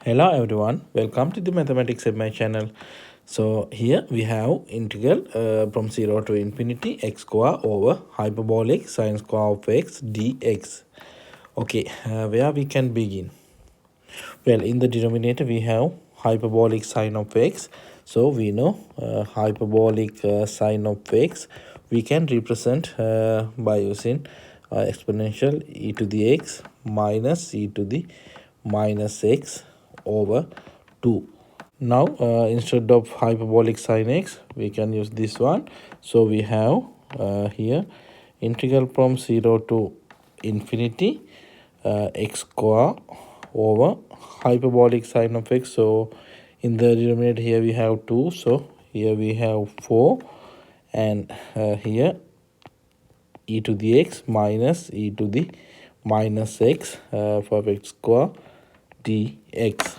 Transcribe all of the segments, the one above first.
Hello everyone, welcome to the mathematics of my channel. So here we have integral from 0 to infinity x square over hyperbolic sine square of x dx. Okay, where we can begin? Well, in the denominator we have hyperbolic sine of x. So we know hyperbolic sine of x we can represent by using exponential e to the x minus e to the minus x over 2. Now instead of hyperbolic sine x we can use this one. So we have here integral from 0 to infinity x square over hyperbolic sine of x. So in the denominator here we have 2, so here we have 4, and here e to the x minus e to the minus x for x square dx.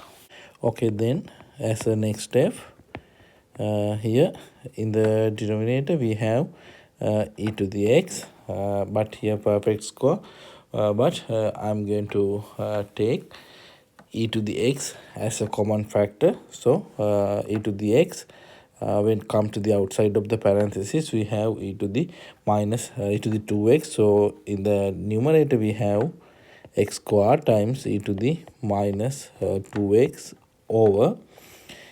Okay, then as a next step, here in the denominator we have e to the x, but here perfect square, but I'm going to take e to the x as a common factor. So e to the x, when come to the outside of the parenthesis we have e to the minus e to the 2x. So in the numerator we have x square times e to the minus 2x over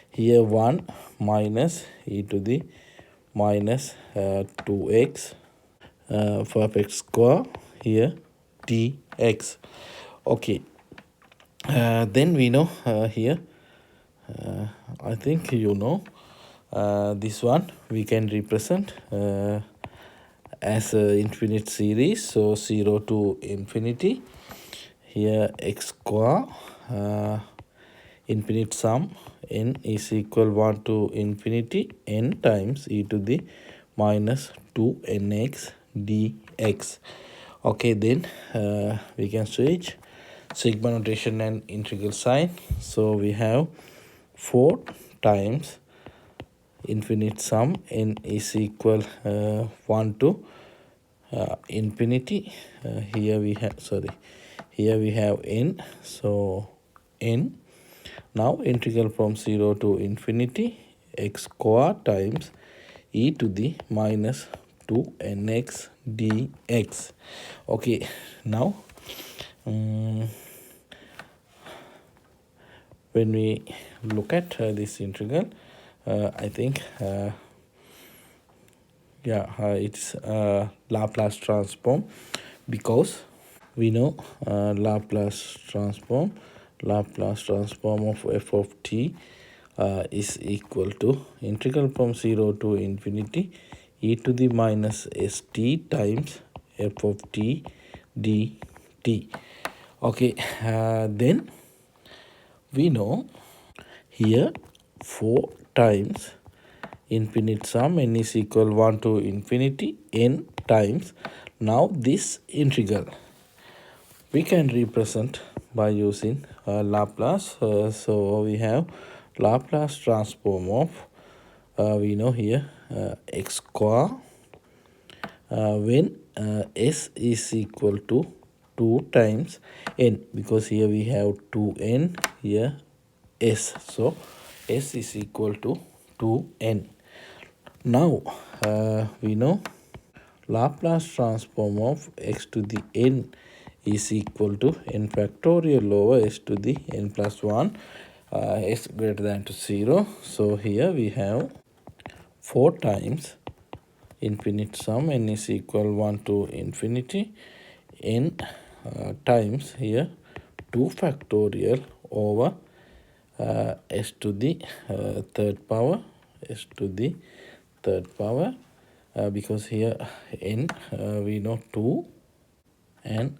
here 1 minus e to the minus 2x for x square here dx. Okay, then we know here, I think you know, this one we can represent as a infinite series. So 0 to infinity, here x square infinite sum n is equal 1 to infinity n times e to the minus 2nx dx. Okay, then we can switch sigma notation and integral sign. So we have 4 times infinite sum n is equal 1 to infinity. Here we have n, so n. Now integral from 0 to infinity x square times e to the minus 2nx dx. Okay, now when we look at this integral, I think it's Laplace transform, because we know Laplace transform of f of t is equal to integral from 0 to infinity e to the minus st times f of t dt. Okay, then we know here 4 times infinite sum n is equal 1 to infinity n times. Now this integral we can represent by using Laplace. So we have Laplace transform of we know here x square when s is equal to 2 times n, because here we have 2n, here s, so s is equal to 2n. Now we know Laplace transform of x to the n is equal to n factorial over s to the n plus 1, s greater than to 0. So here we have 4 times infinite sum n is equal 1 to infinity n times here 2 factorial over s to the third power, because here n we know 2, and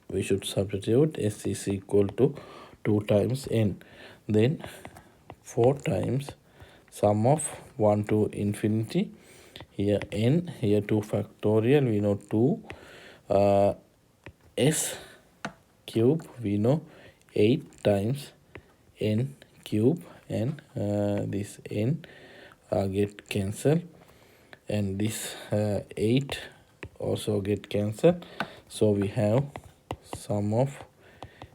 we should substitute s is equal to 2 times n. Then 4 times sum of 1 to infinity, here n, here 2 factorial, we know 2, s cube, we know 8 times n cube, and this n get cancelled, and this 8 also get cancelled. So we have sum of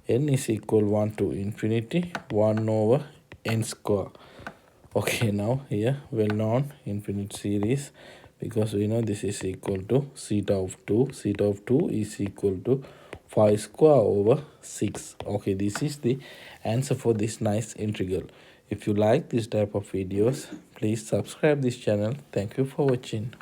n is equal 1 to infinity 1 over n square. Okay, now here well-known infinite series, because we know this is equal to zeta of 2. Zeta of 2 is equal to 5 square over 6. Okay, this is the answer for this nice integral. If you like this type of videos, please subscribe this channel. Thank you for watching.